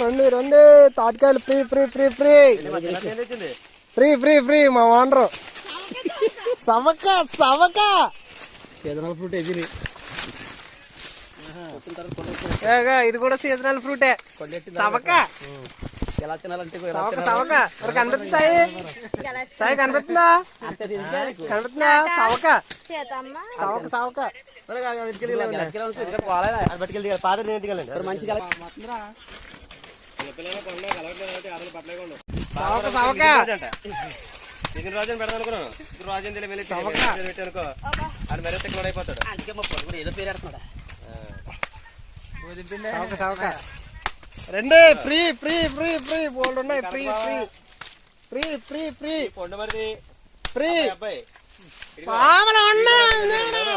రండి రండి తాటికాయలు free free free free free free free మా ఓనరు సవక సవక సీజనల్ ఫ్రూట్ ఇది ఇది కూడా సీజనల్ ఫ్రూటే సవక ఎలా తినాలంటే సవక సవక కనిపిస్తుంది సాయి సాయి కనిపిస్తుందా కనిపిస్తుందా సవక సవక సవక రాజు పెడతా అనుకున్నాను రాజు పెట్టానుకో అది మరీ తిక్కడ అయిపోతాడు. ఏదో పేరు పెడుతున్నాడా రండి ఫ్రీ ఫ్రీ ఫ్రీ ఫ్రీ బోల్డ్ ఉన్నాయి free free free free free పొండు మరిది ఫ్రీ అబ్బాయి మామూలు ఉండదు